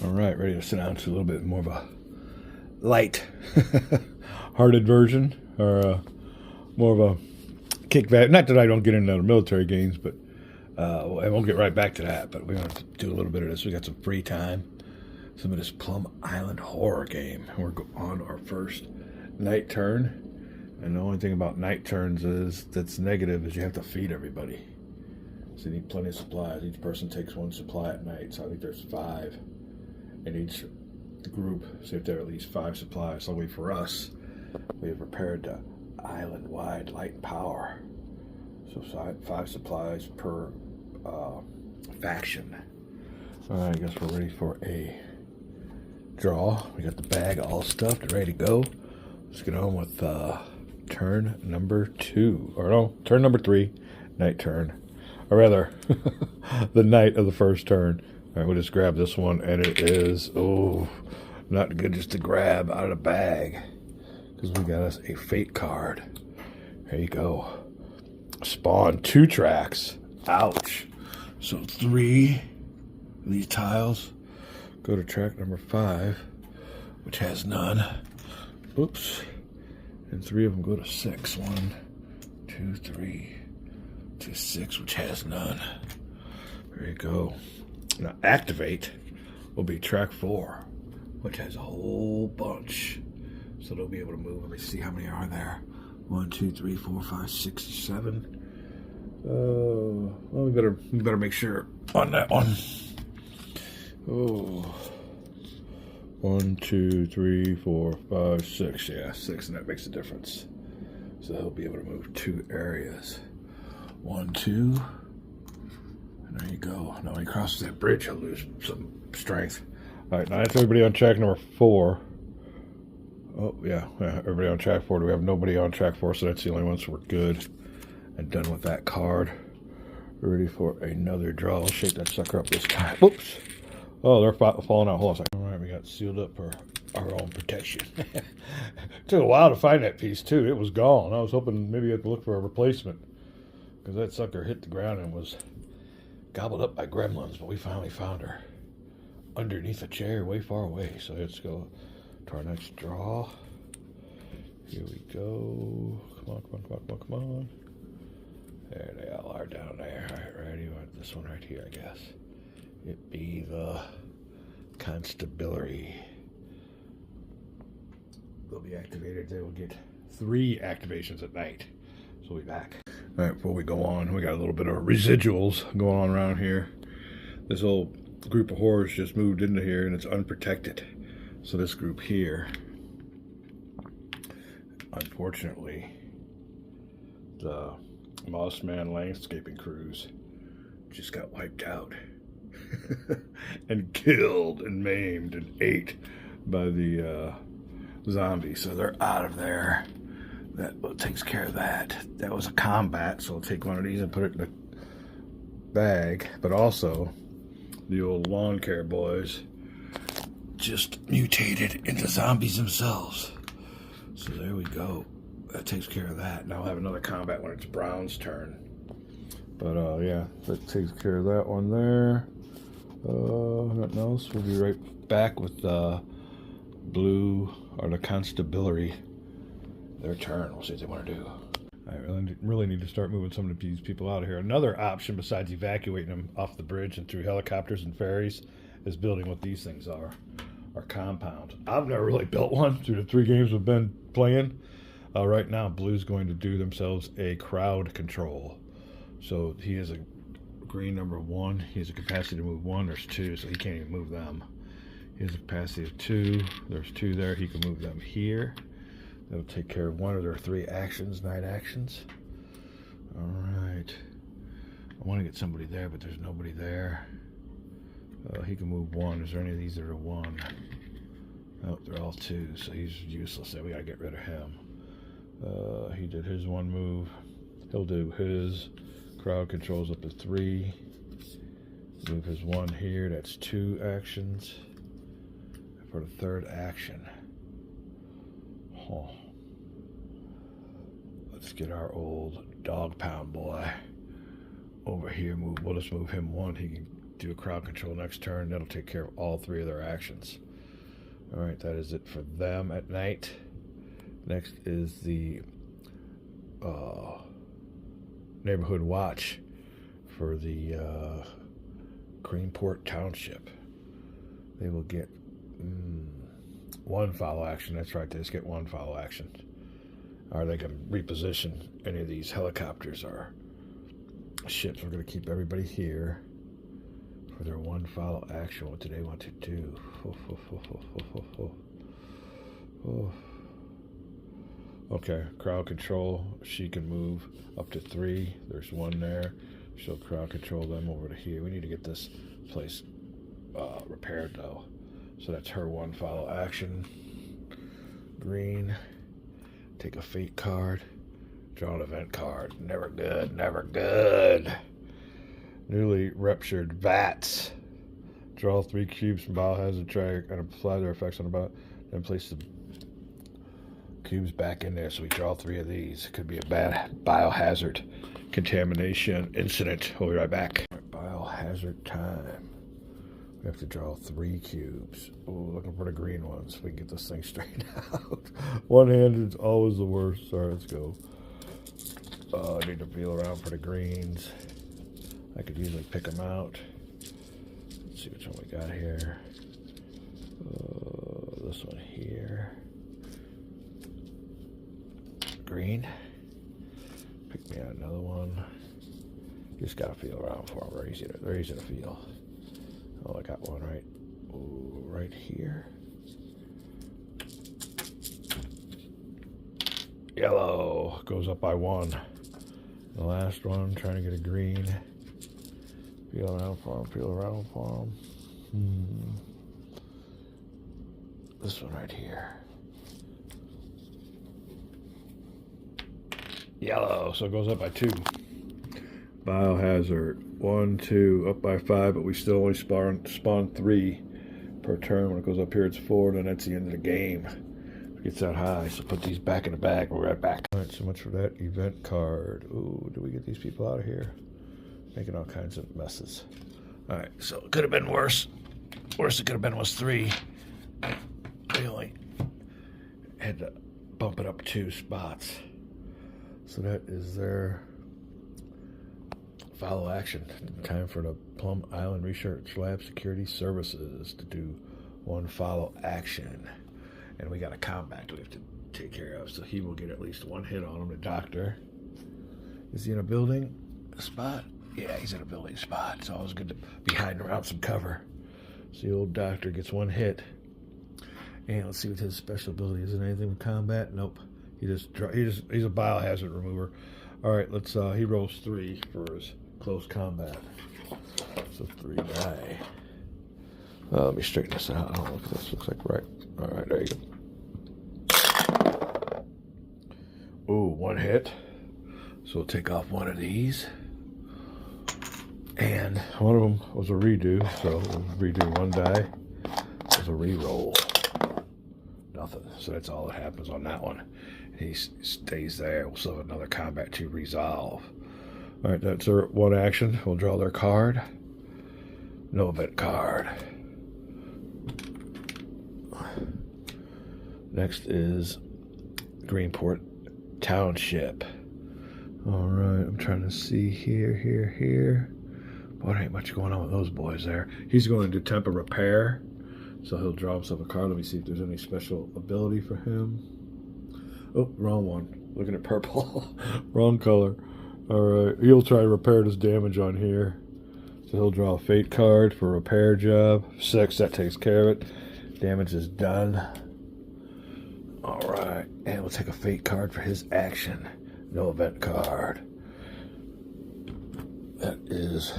All right, ready to sit down to a little bit more of a light hearted version, or more of a kickback. Not that I don't get into the military games, but I won't get right back to that. But we're going to do a little bit of this. We got some free time. Some of this Plum Island horror game. We're on our first night turn. And the only thing about night turns that's negative is you have to feed everybody. So you need plenty of supplies. Each person takes one supply at night. So I think there's 5 in each group. So you have to have at least 5 supplies. So for us, we have prepared the island-wide light and power. So 5 supplies per faction. All right, I guess we're ready for a draw. We got the bag all stuffed, ready to go. Let's get on with turn number 2. Or no, turn number 3, night turn. Or rather, the night of the first turn. All right, we'll just grab this one, and it is, not good just to grab out of the bag, because we got us a fate card. There you go. Spawn 2 tracks. Ouch. So 3 of these tiles go to track number 5, which has none. Oops. And 3 of them go to 6. 1, 2, 3 to 6, which has none. There you go. Now activate will be track 4, which has a whole bunch. So they'll be able to move. Let me see how many are there. 1, 2, 3, 4, 5, 6, 7. Well, we better make sure on that one. 1, 2, 3, 4, 5, 6. Yeah, 6, and that makes a difference. So he'll be able to move 2 areas. 1, 2. And there you go. Now when he crosses that bridge, he'll lose some strength. All right, now that's everybody on track number 4. Oh, yeah, everybody on track 4. We have nobody on track 4, so that's the only one, so we're good. And done with that card. We're ready for another draw. I'll shake that sucker up this time. Whoops. Oh, they're falling out. Hold on a second. All right, we got sealed up for our own protection. Took a while to find that piece, too. It was gone. I was hoping maybe you had to look for a replacement, because that sucker hit the ground and was gobbled up by gremlins, but we finally found her underneath a chair way far away. So let's go to our next draw. Here we go. Come on, come on, come on, come on, come on. There they all are down there. All right, ready? This one right here, I guess. It be the constabulary. They'll be activated. They will get 3 activations at night. So we'll be back. All right, before we go on, we got a little bit of residuals going on around here. This whole group of horrors just moved into here, and it's unprotected. So this group here, unfortunately, the Mossman landscaping crews just got wiped out and killed and maimed and ate by the zombies. So they're out of there. That takes care of that. That was a combat, so I'll take one of these and put it in the bag. But also, the old lawn care boys just mutated into zombies themselves. So there we go. That takes care of that. Now I'll have another combat when it's Brown's turn. But yeah, that takes care of that one there. Nothing else. We'll be right back with Blue, or the Constabulary. Their turn. We'll see what they want to do. I really need to start moving some of these people out of here. Another option besides evacuating them off the bridge and through helicopters and ferries is building what these things are compounds. I've never really built one through the 3 games we've been playing. Right now, Blue's going to do themselves a crowd control. So he is a green number 1. He has a capacity to move 1. There's 2, so he can't even move them. He has a capacity of 2. There's 2 there. He can move them here. That'll take care of 1 of their 3 actions, night actions. All right. I want to get somebody there, but there's nobody there. He can move 1. Is there any of these that are 1? Nope, they're all 2, so he's useless. So we gotta get rid of him. He did his 1 move. He'll do his crowd controls up to 3. Move his 1 here. That's 2 actions. For the 3rd action. Oh. Let's get our old dog pound boy over here. We'll just move him 1. He can do a crowd control next turn. That'll take care of all 3 of their actions. All right, that is it for them at night. Next is the neighborhood watch for the Greenport Township. They will get 1 follow action. That's right, they just get 1 follow action. Or they can reposition any of these helicopters or ships. We're going to keep everybody here for their 1 follow action. What do they want to do? Okay, crowd control. She can move up to 3. There's 1 there. She'll crowd control them over to here. We need to get this place repaired though. So that's her 1 follow action. Green. Take a fate card. Draw an event card. Never good. Never good. Newly ruptured vats. Draw 3 cubes from biohazard track and apply their effects on the bot. Then place the cubes back in there. So we draw 3 of these. It could be a bad biohazard contamination incident. We'll be right back. Biohazard time. We have to draw 3 cubes. Oh, looking for the green ones. We can get this thing straightened out. One-handed is always the worst. All right, let's go. I need to feel around for the greens. I could usually pick them out. Let's see which one we got here. This one here. Green. Pick me out another one. Just gotta feel around for them. They're easy to feel. Oh, I got one right. Ooh, right here. Yellow goes up by 1. The last one, trying to get a green. Feel around for them. This one right here. Yellow, so it goes up by 2. Biohazard 1, 2, up by 5, but we still only spawn 3 per turn. When it goes up here, it's 4, then that's the end of the game. It gets that high, so put these back in the bag. We're right back. All right, so much for that event card. Ooh, do we get these people out of here? Making all kinds of messes. All right, so it could have been worse. Worst it could have been was 3. We only had to bump it up 2 spots. So that is their follow action. Time for the Plum Island Research Lab Security Services to do 1 follow action. And we got a combat we have to take care of. So he will get at least 1 hit on him. The doctor. Is he in a building spot? Yeah, he's in a building spot. It's always good to be hiding around some cover. So the old doctor gets 1 hit. And let's see what his special ability is. Is it anything with combat? Nope. He's a biohazard remover. All right, let's. He rolls 3 for his close combat. So 3 die. Let me straighten this out. Oh, look at this. Looks like right. All right, there you go. Ooh, 1 hit. So we'll take off 1 of these. And one of them was a redo. So we'll redo 1 die. It was a re-roll. Nothing. So that's all that happens on that one. He stays there. We'll still have another combat to resolve. All right, that's our 1 action. We'll draw their card. No event card. Next is Greenport Township. All right, I'm trying to see here. Boy, there ain't much going on with those boys there. He's going to do temp a repair. So he'll draw himself a card. Let me see if there's any special ability for him. Oh, wrong one. Looking at purple. Wrong color. All right. He'll try to repair this damage on here. So he'll draw a fate card for a repair job. 6, that takes care of it. Damage is done. All right. And we'll take a fate card for his action. No event card. That is...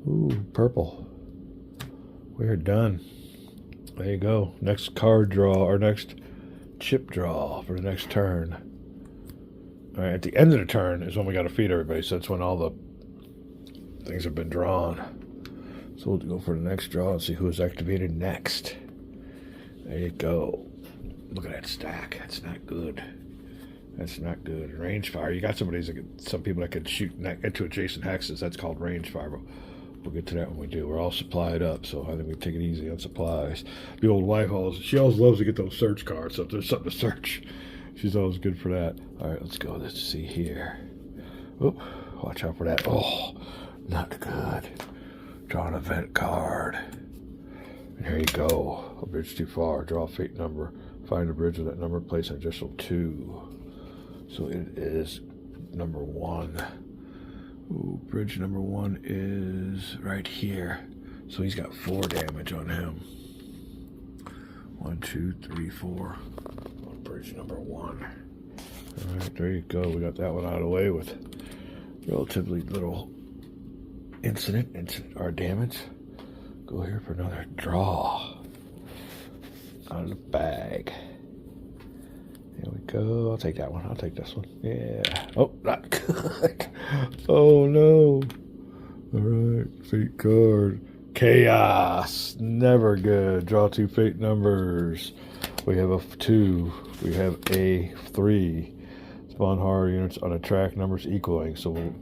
Ooh, purple. We're done. There you go. Next card draw, or next chip draw for the next turn. All right, at the end of the turn is when we got to feed everybody, so that's when all the things have been drawn. So we'll go for the next draw and see who's activated next. There you go. Look at that stack. That's not good. That's not good. Range fire. You got some people that can shoot into adjacent hexes. That's called range fire. we'll get to that when we do. We're all supplied up, so I think we take it easy on supplies. The old wife she always loves to get those search cards, so if there's something to search, she's always good for that. All right, let's go. Let's see here. Oh, watch out for that. Oh, not good. Draw an event card. And here you go. A bridge too far. Draw a fate number. Find a bridge with that number. Place an additional 2. So it is number 1. Ooh, bridge number 1 is right here. So he's got 4 damage on him. 1, 2, 3, 4. On bridge number 1. All right, there you go. We got that one out of the way with relatively little incident or damage. Go here for another draw. Out of the bag. Here we go. I'll take that one. I'll take this one. Yeah. Oh, not good. Oh no. All right. Fate card. Chaos. Never good. Draw 2 fate numbers. We have a 2. We have a 3. Spawn horror units on a track numbers equaling. So we'll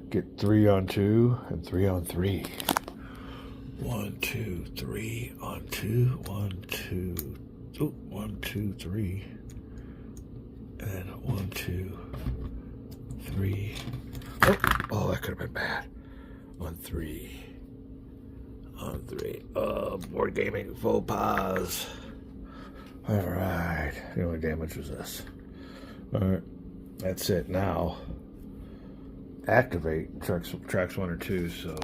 get 3 on 2 and 3 on 3. 1, 2, 3 on 2. 1, 2. Oh, 1, 2, 3. And 1, 2, 3. Oh, that could have been bad. On 3. On 3. Board gaming faux pas. Alright. The only damage was this. Alright. That's it. Now, activate tracks 1 or 2. So,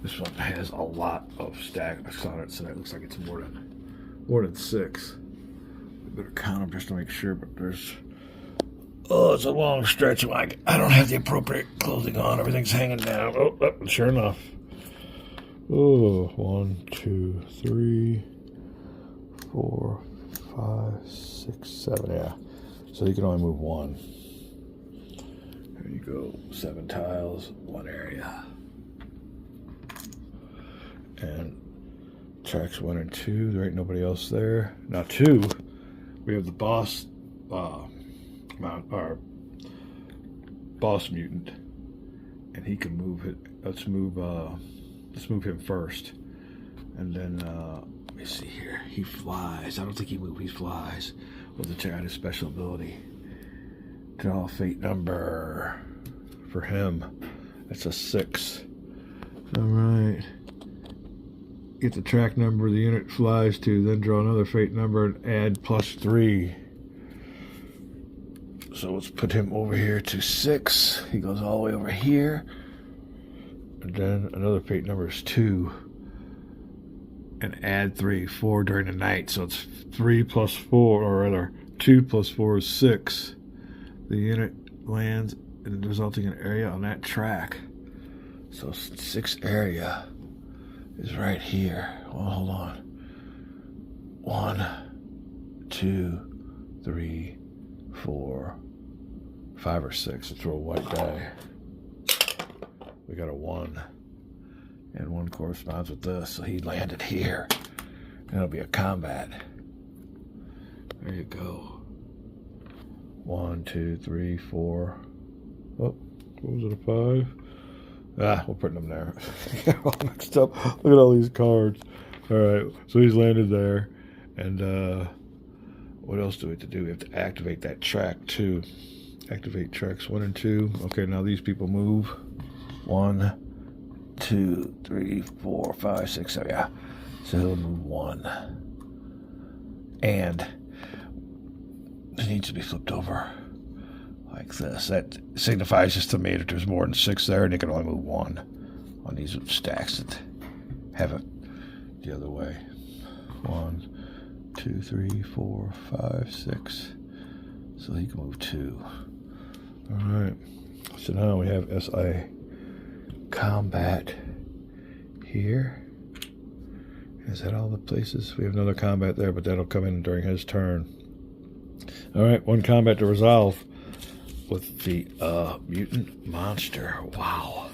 this one has a lot of stacks on it. So, that looks like it's more than 6. Better count them just to make sure, but there's... Oh, it's a long stretch. I don't have the appropriate clothing on. Everything's hanging down. Oh, sure enough. Oh, 1, 2, 3, 4, 5, 6, 7. Yeah. So you can only move 1. There you go. 7 tiles, 1 area. And tracks 1 and 2. There ain't nobody else there. Now 2. We have the boss, our boss mutant, and he can move it. Let's move him first, and then let me see here. He flies. I don't think he moves. He flies. With the check out his special ability. Draw a fate number for him. That's a 6. All right. Get the track number the unit flies to, then draw another fate number and add +3. So let's put him over here to 6. He goes all the way over here. And then another fate number is 2. And add 3, 4 during the night. So it's 3 + 4, or rather 2 + 4 is 6. The unit lands in the resulting area on that track. So 6 area is right here. Well, hold on. 1, 2, 3, 4, 5 or 6. Let's throw a white die. We got a 1. And 1 corresponds with this. So he landed here. And it'll be a combat. There you go. 1, 2, 3, 4. Oh, what was it, a 5? We're putting them there. All mixed up. Look at all these cards. All right, so he's landed there. And what else do we have to do? We have to activate that track too. Activate tracks 1 and 2. Okay, now these people move. 1, 2, 3, 4, 5, 6, 7. Yeah. So he'll move 1. And it needs to be flipped over like this. That signifies just to me that there's more than 6 there, and you can only move 1 on these stacks that have it the other way. 1, 2, 3, 4, 5, 6. So he can move 2. All right. So now we have SI combat here. Is that all the places? We have another combat there, but that'll come in during his turn. All right, 1 combat to resolve with the mutant monster. Wow.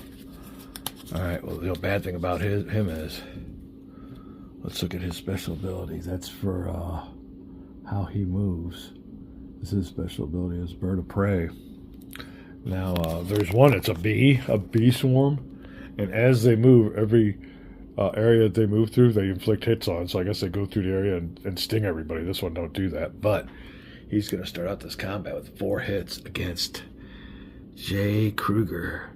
All right, well, the bad thing about him is, let's look at his special ability. That's for how he moves. This is his special ability is Bird of Prey. Now, there's one, it's a bee swarm, And as they move, every area that they move through, they inflict hits on. So I guess they go through the area and sting everybody. This one don't do that. But he's going to start out this combat with 4 hits against J. Kruger.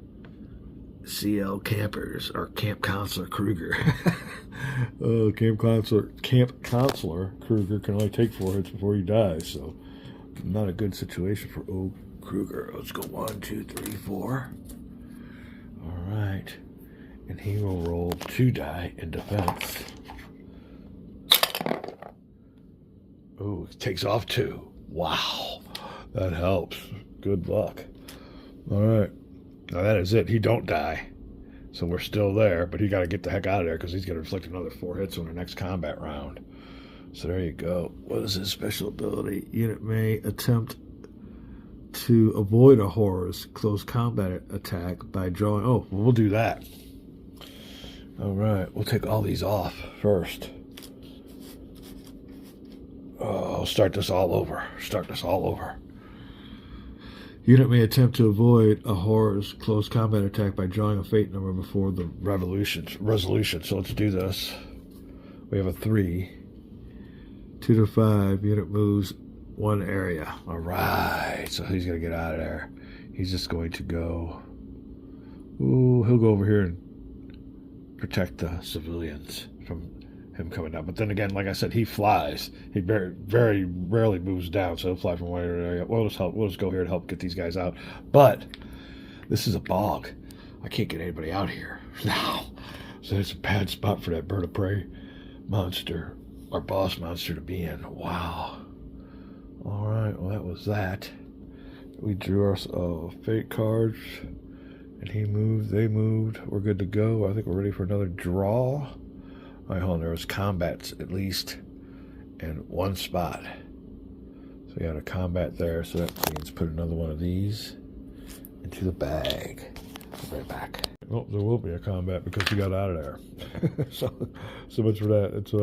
CL Campers, or Camp Counselor Kruger. Camp Counselor Kruger can only take 4 hits before he dies, so not a good situation for old Kruger. Let's go 1, 2, 3, 4. All right, and he will roll 2 die in defense. Oh, it takes off 2. Wow, that helps. Good luck. All right. Now that is it. He don't die. So we're still there, but he got to get the heck out of there because he's going to inflict another 4 hits on our next combat round. So there you go. What is his special ability? Unit may attempt to avoid a horror's close combat attack by drawing... Oh, well, we'll do that. All right. We'll take all these off first. Oh, I'll start this all over. Unit may attempt to avoid a horror's close combat attack by drawing a fate number before the resolution. So let's do this. We have a 3. 2 to 5. Unit moves 1 area. All right. So he's going to get out of there. He's just going to go... Ooh, he'll go over here and protect the civilians from him coming down. But then again, like I said, he flies. He very, very rarely moves down, so he'll fly from one area. We'll just go here to help get these guys out. But this is a bog. I can't get anybody out here now. So it's a bad spot for that bird of prey monster, our boss monster, to be in. Wow. All right, well, that was that. We drew our fate cards, and he moved, they moved. We're good to go. I think we're ready for another draw. All right, hold on. There was combats at least in 1 spot. So we got a combat there. So that means put another one of these into the bag. I'll be right back. Oh, there will be a combat because he got out of there. so much for that. It's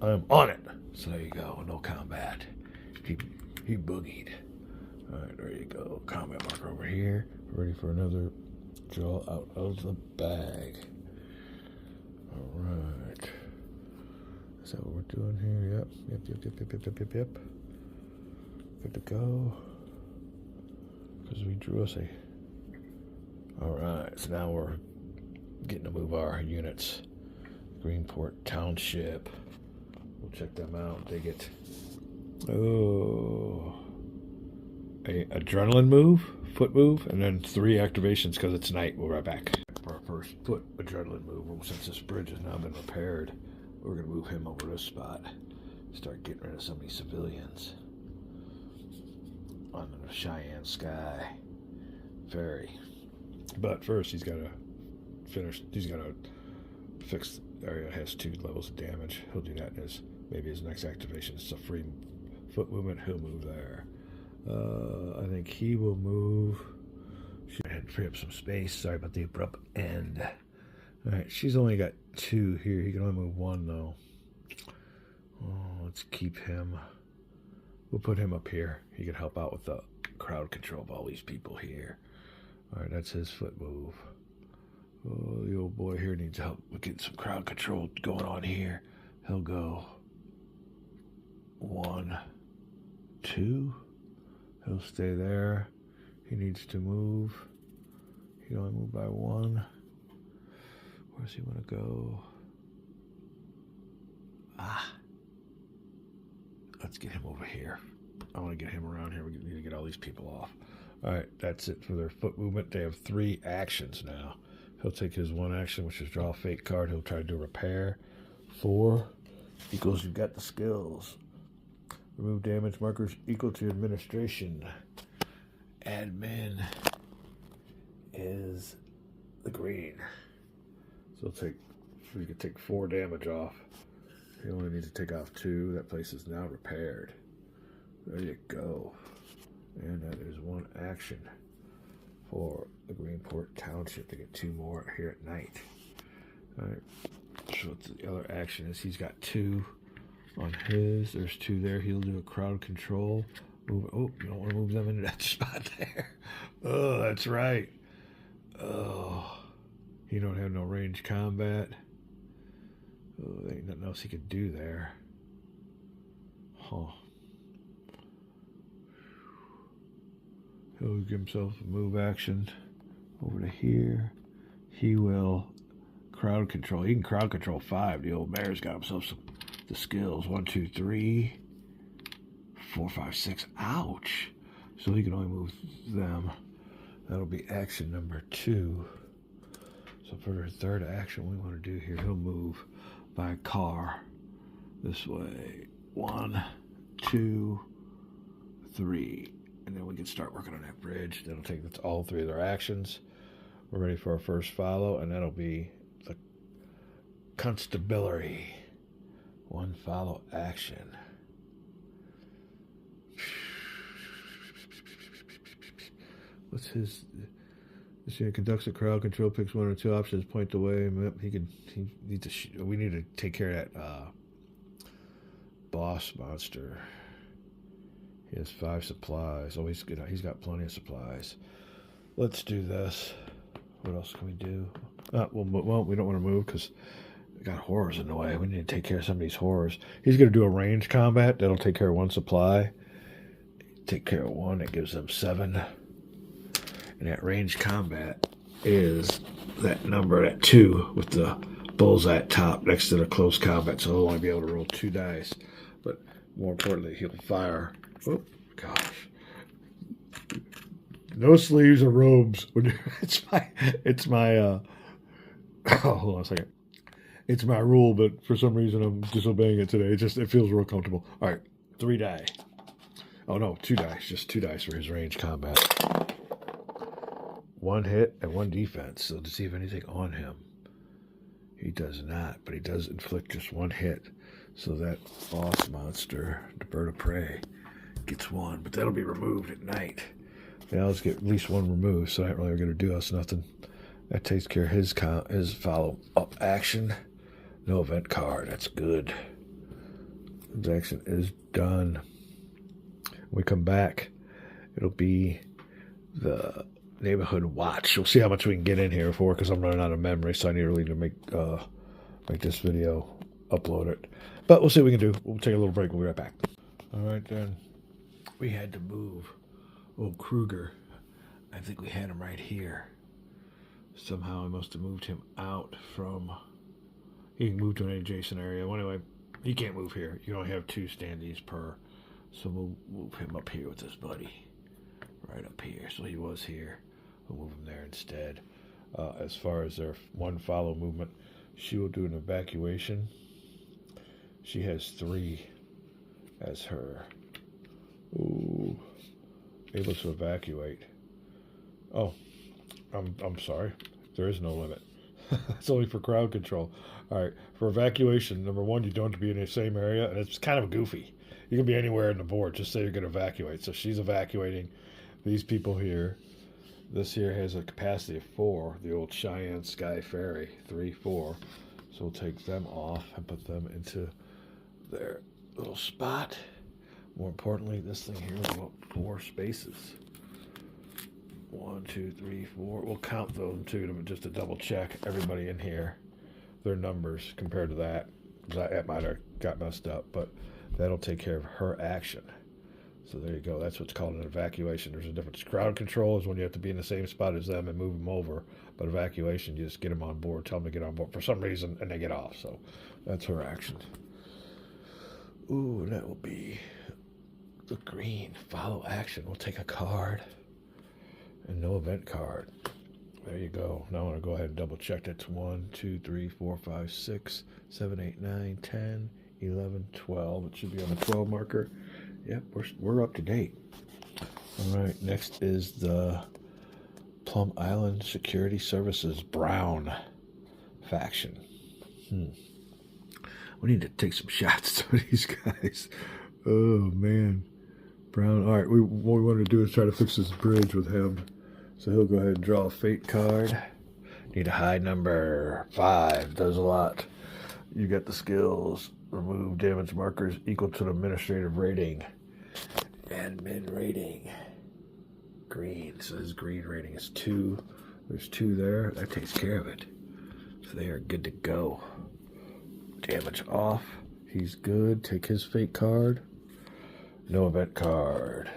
I am on it. So there you go. No combat. He boogied. All right, there you go. Combat marker over here. Ready for another draw out of the bag. All right. Is that what we're doing here? Yep. Good to go. Because we drew us a... All right, so now we're getting to move our units. Greenport Township. We'll check them out. They get... Oh... a adrenaline move, foot move, and then 3 activations because it's night. We'll be right back. For our first foot adrenaline move, since this bridge has now been repaired, we're going to move him over this spot. Start getting rid of some of these civilians. On the Cheyenne Sky Ferry. But first, he's got to fix the area that has 2 levels of damage. He'll do that as maybe his next activation. It's a free foot movement. He'll move there. I think he will move. She had to free up some space. Sorry about the abrupt end. Alright, she's only got 2 here. He can only move 1 though. Oh, let's keep him. We'll put him up here. He can help out with the crowd control of all these people here. Alright, that's his foot move. Oh, the old boy here needs help with getting some crowd control going on here. He'll go 1, 2. He'll stay there. He needs to move. He can only move by 1. Where does he want to go? Let's get him over here. I want to get him around here. We need to get all these people off. All right, that's it for their foot movement. They have 3 actions now. He'll take his 1 action, which is draw a fate card. He'll try to do repair. 4 equals you've got the skills. Remove damage markers equal to administration. Admin is the green. So we can take 4 damage off. You only need to take off 2. That place is now repaired. There you go. And that is 1 action for the Greenport Township to get 2 more here at night. Alright. So the other action is he's got 2 on his. There's 2 there. He'll do a crowd control. Move. Oh, you don't want to move them into that spot there. Oh, that's right. Oh, He don't have no range combat. Oh, there ain't nothing else he could do there. Huh. He'll give himself a move action over to here. He will crowd control. He can crowd control 5. The old mayor's got himself the skills. 1, 2, 3, 4, 5, 6. Ouch. So he can only move them. That'll be action number 2. So for the third action we want to do here, he'll move by car this way. 1, 2, 3. And then we can start working on that bridge. That'll take all 3 of their actions. We're ready for our first follow, and that'll be the constabulary. 1 follow action. What's his? This unit conducts a crowd control, picks 1 or 2 options, point the way. We need to take care of that boss monster. He has 5 supplies. Oh, he's got plenty of supplies. Let's do this. What else can we do? Well, we don't want to move because we got horrors in the way. We need to take care of some of these horrors. He's going to do a range combat. That'll take care of 1 supply. Take care of 1. That gives them 7. And that range combat is that number, that 2, with the bullseye at top next to the close combat. So he'll only be able to roll 2 dice. But more importantly, he'll fire. Oh, gosh. No sleeves or robes. It's my oh, hold on a second. It's my rule, but for some reason I'm disobeying it today. It feels real comfortable. All right, 3 die. Oh no, 2 dice. Just 2 dice for his range combat. 1 hit and 1 defense. So to see if anything on him. He does not, but he does inflict just 1 hit. So that boss monster, the bird of prey, gets 1, but that'll be removed at night. Now let's get at least 1 removed, so that ain't really going to do us nothing. That takes care of his follow-up action. No event card. That's good. His action is done. When we come back, it'll be the neighborhood watch. We'll see how much we can get in here for, because I'm running out of memory, so I need really to make this video, upload it. But we'll see what we can do. We'll take a little break. We'll be right back. All right, then. We had to move old Kruger. I think we had him right here. Somehow I must have moved him out from... He can move to an adjacent area. Well, anyway, he can't move here. You only have 2 standees per. So we'll move him up here with his buddy. Right up here. So he was here. We'll move him there instead. As far as their 1 follow movement, she will do an evacuation. She has 3 as her. Ooh. Able to evacuate. Oh, I'm sorry. There is no limit. It's only for crowd control. All right. For evacuation, number 1, you don't have to be in the same area, and it's kind of goofy. You can be anywhere on the board. Just say you're going to evacuate. So she's evacuating these people here. This here has a capacity of 4. The old Cheyenne Sky Ferry, 3, 4. So we'll take them off and put them into their little spot. More importantly, this thing here is about 4 spaces. 1, 2, 3, 4. We'll count those too, just to double check everybody in here, their numbers compared to that. That might have got messed up, but that'll take care of her action. So there you go. That's what's called an evacuation. There's a difference. Crowd control is when you have to be in the same spot as them and move them over. But evacuation, you just get them on board, tell them to get on board for some reason, and they get off. So that's her action. Ooh, that will be the green follow action. We'll take a card and no event card. There you go. Now I want to go ahead and double check. That's 1, 2, 3, 4, 5, 6, 7, 8, 9, 10, 11, 12. It should be on the 12 marker. Yep, we're up to date. All right, next is the Plum Island Security Services Brown faction. We need to take some shots to these guys. Oh, man. Brown. All right, what we want to do is try to fix this bridge with him. So he'll go ahead and draw a fate card. Need a high number. 5. Does a lot. You get the skills. Remove damage markers equal to the administrative rating. Admin rating. Green. So his green rating is 2. There's 2 there. That takes care of it. So they are good to go. Damage off. He's good. Take his fate card. No event card.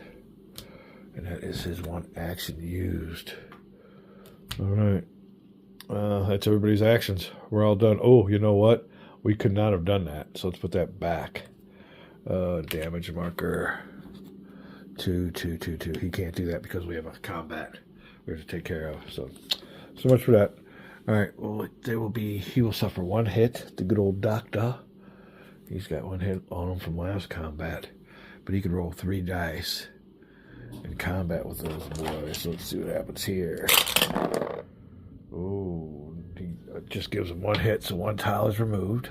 And that is his one action used. Alright. That's everybody's actions. We're all done. Oh, you know what? We could not have done that. So let's put that back. Damage marker. 2, 2, 2, 2. He can't do that because we have a combat we have to take care of. So much for that. Alright, well, he will suffer 1 hit. The good old doctor. He's got 1 hit on him from last combat. But he can roll 3 dice in combat with those boys. So let's see what happens here. Oh, he just gives him 1 hit, so 1 tile is removed.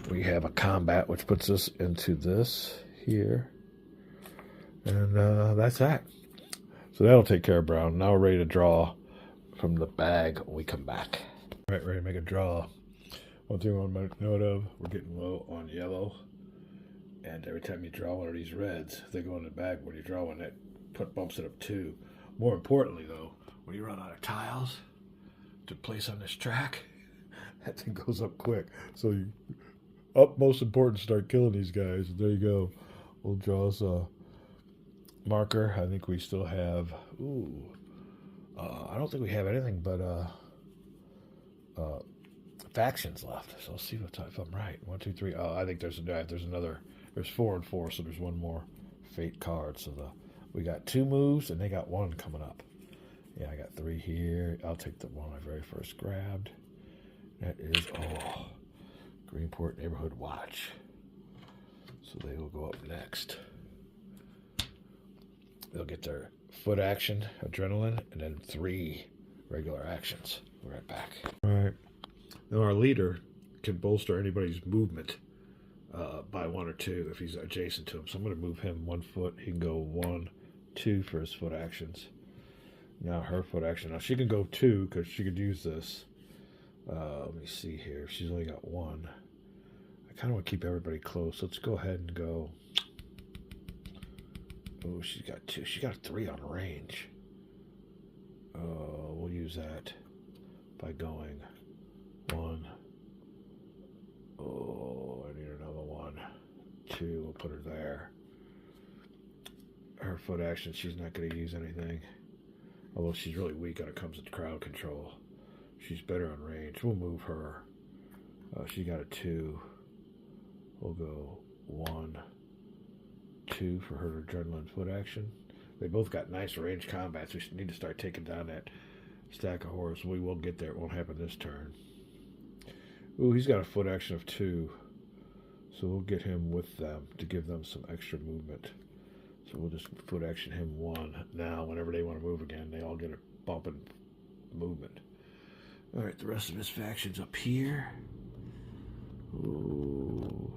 We have a combat, which puts us into this here. And that's that. So that'll take care of Brown. Now we're ready to draw from the bag when we come back. All right, ready to make a draw. One thing I want to make note of, we're getting low on yellow. And every time you draw one of these reds, they go in the bag. When you draw one, that bumps it up 2. More importantly, though, when you run out of tiles to place on this track, that thing goes up quick. So you, utmost importance, start killing these guys. There you go. We'll draw us a marker. I think we still have, I don't think we have anything but factions left. So let's see if I'm right. 1, 2, 3. Oh, I think there's another. There's 4 and 4, so there's 1 more fate card. So we got 2 moves, and they got 1 coming up. Yeah, I got 3 here. I'll take the one I very first grabbed. That is, Greenport Neighborhood Watch. So they will go up next. They'll get their foot action, adrenaline, and then 3 regular actions. We're right back. All right. Now our leader can bolster anybody's movement by 1 or 2 if he's adjacent to him. So I'm going to move him 1 foot. He can go 1, 2 for his foot actions. Now her foot action. Now she can go 2 because she could use this. Let me see here. She's only got 1. I kind of want to keep everybody close. Let's go ahead and go. Oh, she's got 2. She got 3 on range. We'll use that by going 1. Oh, I need another 1. 2. We'll put her there. Her foot action, she's not going to use anything. Although she's really weak when it comes to crowd control. She's better on range. We'll move her. She got a 2. We'll go 1, 2 for her adrenaline foot action. They both got nice range combats. We need to start taking down that stack of horrors. We will get there. It won't happen this turn. Ooh, he's got a foot action of 2. So we'll get him with them to give them some extra movement. So we'll just foot action him 1. Now, whenever they want to move again, they all get a bump in movement. All right, the rest of his faction's up here. Ooh.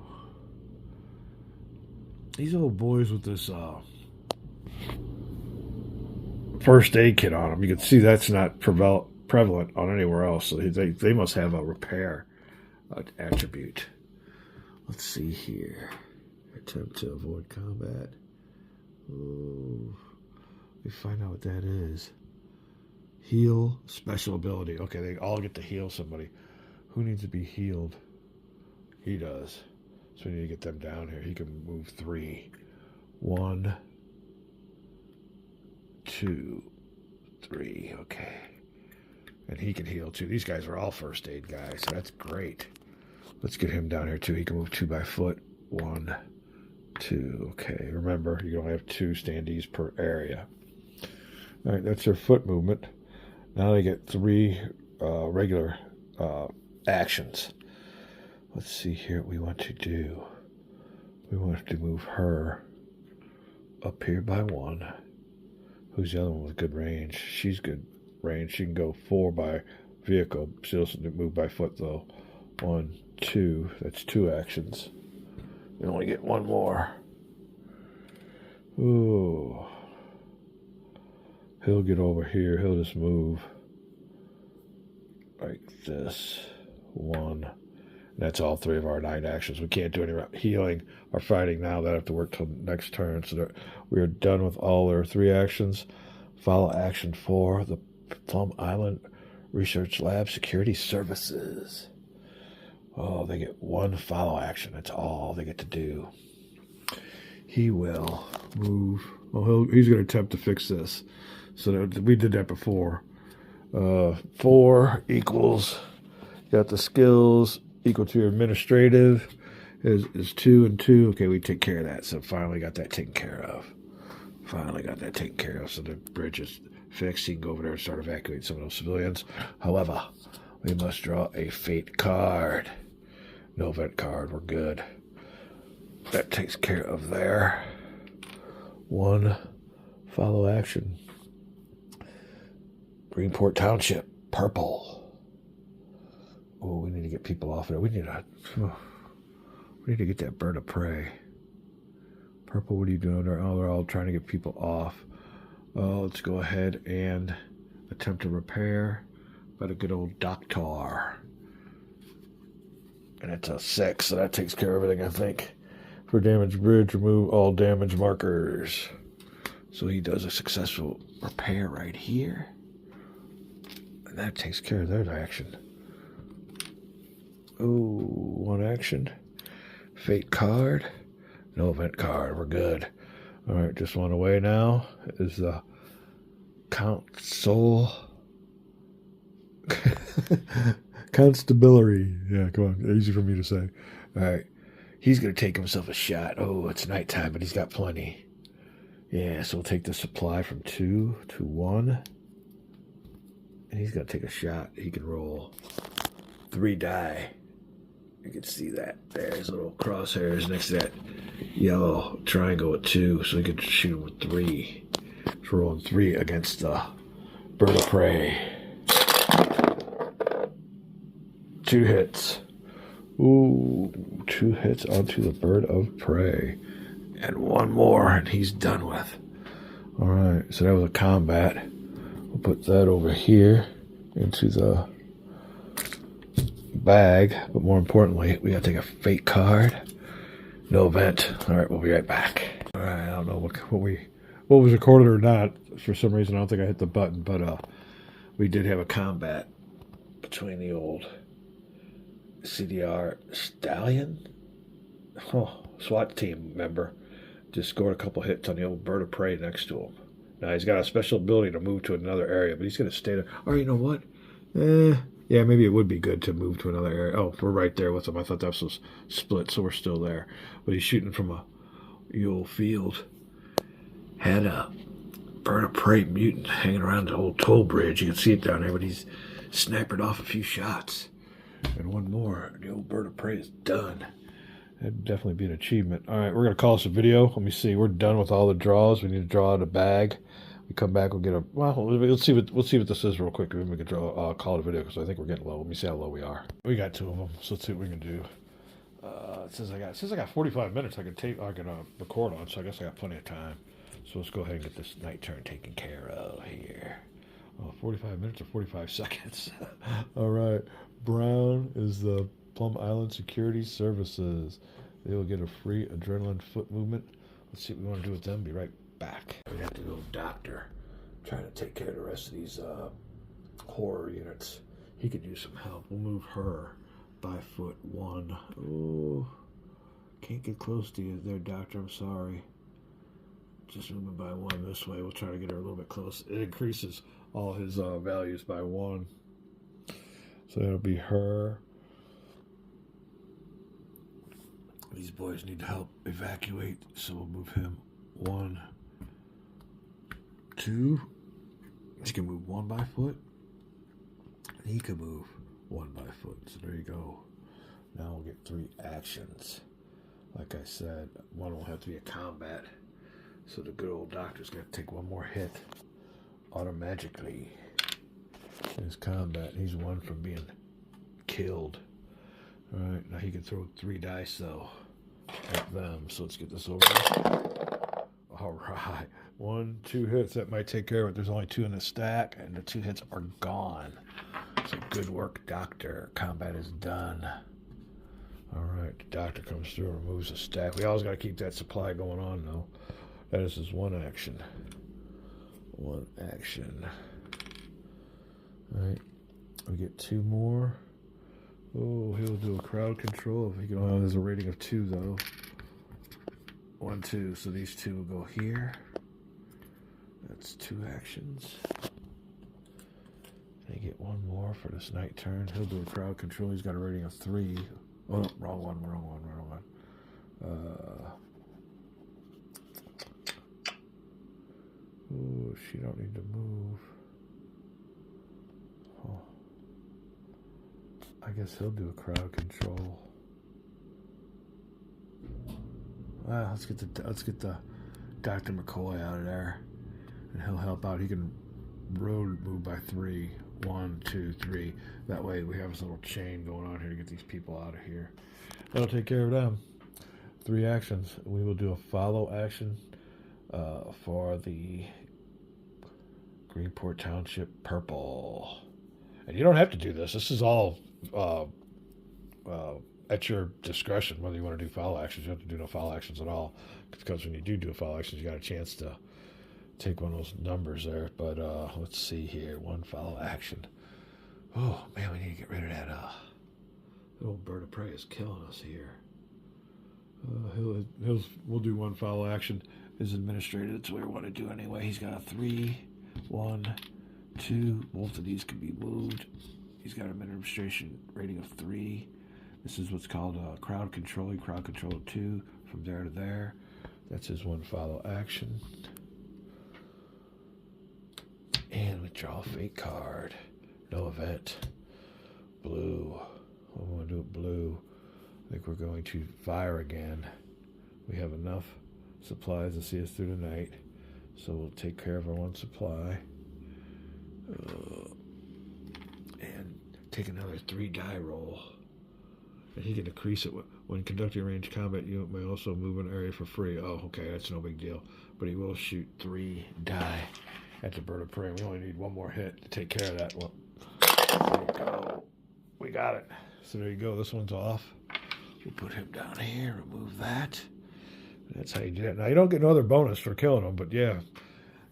These old boys with this first aid kit on them, you can see that's not prevalent on anywhere else. So they must have a repair attribute. Let's see here. Attempt to avoid combat. Ooh. Let me find out what that is. Heal special ability. Okay, they all get to heal somebody. Who needs to be healed? He does. So we need to get them down here. He can move 3. 1, 2, 3. Okay. And he can heal too. These guys are all first aid guys, so that's great. Let's get him down here too. He can move 2 by foot. 1, 2. Okay. Remember, you only have 2 standees per area. All right, that's their foot movement. Now they get 3 regular actions. Let's see here what we want to do. We want to move her up here by 1. Who's the other one with good range? She's good range. She can go 4 by vehicle. She doesn't move by foot though. 1, 2. That's 2 actions. We only get 1 more. Ooh. He'll get over here. He'll just move like this. 1. That's all 3 of our 9 actions. We can't do any healing or fighting now. That have to work till next turn. So we are done with all their 3 actions. Follow action 4. The Plum Island Research Lab Security Services. Oh, they get one follow action. That's all they get to do. He will move. Well, he's going to attempt to fix this. So we did that before. 4 equals. Got the skills equal to your administrative. Is 2 and 2. Okay, we take care of that. So finally got that taken care of. So the bridge is fixed. He can go over there and start evacuating some of those civilians. However, we must draw a fate card. No event card. We're good. That takes care of there. 1 follow action. Greenport Township. Purple. Oh, we need to get people off of it. We need to get that bird of prey. Purple, what are you doing there? Oh, they're all trying to get people off. Oh, let's go ahead and attempt to repair by the good old doctor. And it's a 6, so that takes care of everything, I think. For damaged bridge, remove all damage markers. So he does a successful repair right here. And that takes care of their action. Ooh, 1 action. Fate card. No event card. We're good. All right, just one away now is the Constabulary. Yeah, come on. Easy for me to say. All right. He's going to take himself a shot. Oh, it's nighttime, but he's got plenty. Yeah, so we'll take the supply from 2 to 1. And he's going to take a shot. He can roll 3 die. You can see that. There's little crosshairs next to that yellow triangle with 2. So he could shoot him with 3. He's rolling 3 against the bird of prey. 2 hits. Ooh, 2 hits onto the bird of prey. And 1 more, and he's done with. All right, so that was a combat. We'll put that over here into the bag. But more importantly, we got to take a fate card. No event. All right, we'll be right back. All right, I don't know what was recorded or not. For some reason, I don't think I hit the button. But we did have a combat between the old CDR Stallion, SWAT team member, just scored a couple hits on the old bird of prey next to him. Now he's got a special ability to move to another area, but he's going to stay there. Or you know what? Yeah, maybe it would be good to move to another area. Oh, we're right there with him. I thought that was split, so we're still there. But he's shooting from a old field. Had a bird of prey mutant hanging around the old toll bridge. You can see it down there, but he's snippered off a few shots. And 1 more. The old bird of prey is done. That'd definitely be an achievement. All right, we're going to call this a video. Let me see. We're done with all the draws. We need to draw out a bag. We come back, we'll get a... Well, let's see what this is real quick. Then we can call it a video because I think we're getting low. Let me see how low we are. We got 2 of them, so let's see what we can do. Since I got 45 minutes, I can record on, so I guess I got plenty of time. So let's go ahead and get this night turn taken care of here. 45 minutes or 45 seconds. All right. Brown is the Plum Island Security Services. They will get a free adrenaline foot movement. Let's see what we want to do with them. Be right back. We got the little doctor trying to take care of the rest of these horror units. He could use some help. We'll move her by foot 1. Oh, can't get close to you there, doctor. I'm sorry. Just moving by 1 this way. We'll try to get her a little bit close. It increases all his values by 1. So that'll be her. These boys need help evacuate, so we'll move him 1, 2. He can move 1 by foot. He can move 1 by foot. So there you go. Now we'll get 3 actions. Like I said, 1 will have to be a combat. So the good old doctor's going to take 1 more hit automatically. His combat. He's 1 from being killed. Alright, now he can throw 3 dice though at them. So let's get this over with. Alright. 1, 2 hits. That might take care of it. There's only 2 in the stack, and the 2 hits are gone. So good work, doctor. Combat is done. Alright, the doctor comes through and removes the stack. We always got to keep that supply going on though. That is his 1 action. 1 action. Alright. We get 2 more. Oh, he'll do a crowd control. If he can, oh, there's a rating of 2 though. 1, 2. So these 2 will go here. That's 2 actions. They get 1 more for this night turn. He'll do a crowd control. He's got a rating of 3. Oh, no, wrong one. Oh, she don't need to move. Oh. I guess he'll do a crowd control. Let's get the Dr. McCoy out of there, and he'll help out. He can road move by 3. 1, 2, 3. That way we have this little chain going on here to get these people out of here. That'll take care of them. 3 actions. We will do a follow action for the Greenport Township purple. And you don't have to do this. This is all at your discretion, whether you want to do follow actions. You don't have to do no follow actions at all, because when you do a follow action, you got a chance to take one of those numbers there. But let's see here. 1 follow action. Oh man, we need to get rid of that little bird of prey is killing us here. We'll do 1 follow action. His administrator, that's what we want to do anyway. He's got a 3, 1, 2. Both of these can be moved. He's got an administration rating of 3. This is what's called crowd control. Crowd control 2 from there to there. That's his 1 follow action. And we draw a fate card. No event. Blue. I want to do it blue. I think we're going to fire again. We have enough supplies to see us through the night, so we'll take care of our 1 supply. And take another 3 die roll. And he can decrease it. When conducting ranged combat, you may also move an area for free. Oh, okay, that's no big deal. But he will shoot 3 die at the bird of prey. We only need 1 more hit to take care of that one. There we go. We got it. So there you go. This one's off. We'll put him down here. Remove that. That's how you do it. Now, you don't get no other bonus for killing him, but yeah,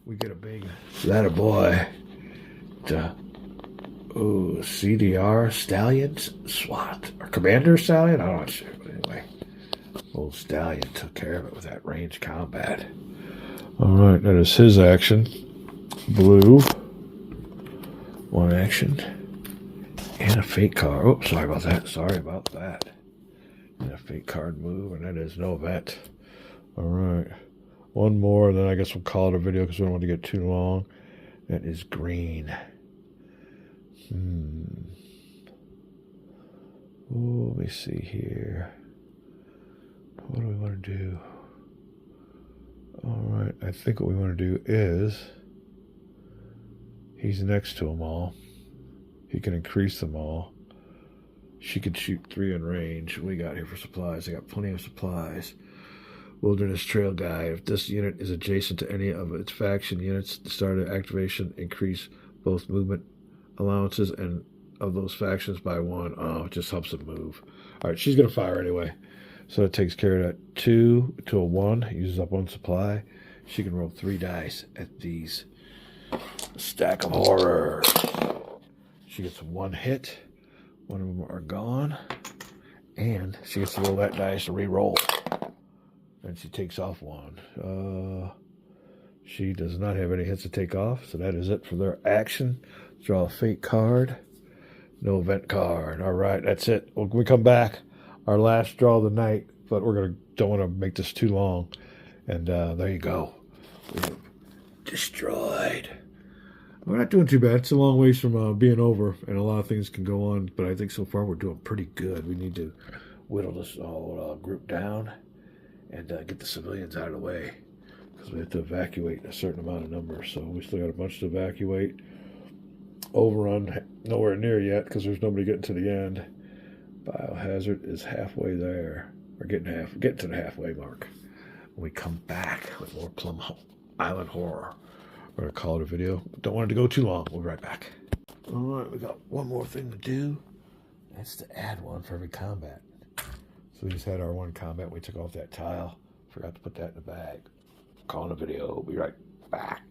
we get a big... That a boy. CDR Stallions SWAT. Or Commander Stallion? I'm not sure. But anyway, old Stallion took care of it with that ranged combat. All right, that is his action. Blue. 1 action. And a fate card. Oh, sorry about that. And a fate card move, and that is no event. All right. 1 more, and then I guess we'll call it a video because we don't want to get too long. That is green. Oh, let me see here. What do we want to do? All right. I think what we want to do is... He's next to them all. He can increase them all. She could shoot 3 in range. What we got here for supplies? I got plenty of supplies. Wilderness Trail Guide. If this unit is adjacent to any of its faction units, the start of activation increase both movement allowances and of those factions by 1. Oh, it just helps them move. All right, she's going to fire anyway. So it takes care of that. 2 to a 1. Uses up 1 supply. She can roll 3 dice at these stack of horrors. She gets 1 hit. 1 of them are gone. And she gets to roll that dice to re-roll. And she takes off 1. She does not have any hits to take off, so that is it for their action. Draw a fate card. No event card. All right, that's it. When we come back, our last draw of the night, but don't want to make this too long. And there you go. We're destroyed. We're not doing too bad. It's a long ways from being over, and a lot of things can go on, but I think so far we're doing pretty good. We need to whittle this whole group down and get the civilians out of the way, because we have to evacuate a certain amount of numbers. So we still got a bunch to evacuate. Overrun nowhere near yet because there's nobody getting to the end. Biohazard is halfway there. We're getting to the halfway mark. When we come back with more Plum Island horror, we're going to call it a video. Don't want it to go too long. We'll be right back. All right, we got 1 more thing to do. That's to add 1 for every combat. So we just had our 1 combat. We took off that tile. Forgot to put that in the bag. Calling a video. We'll be right back.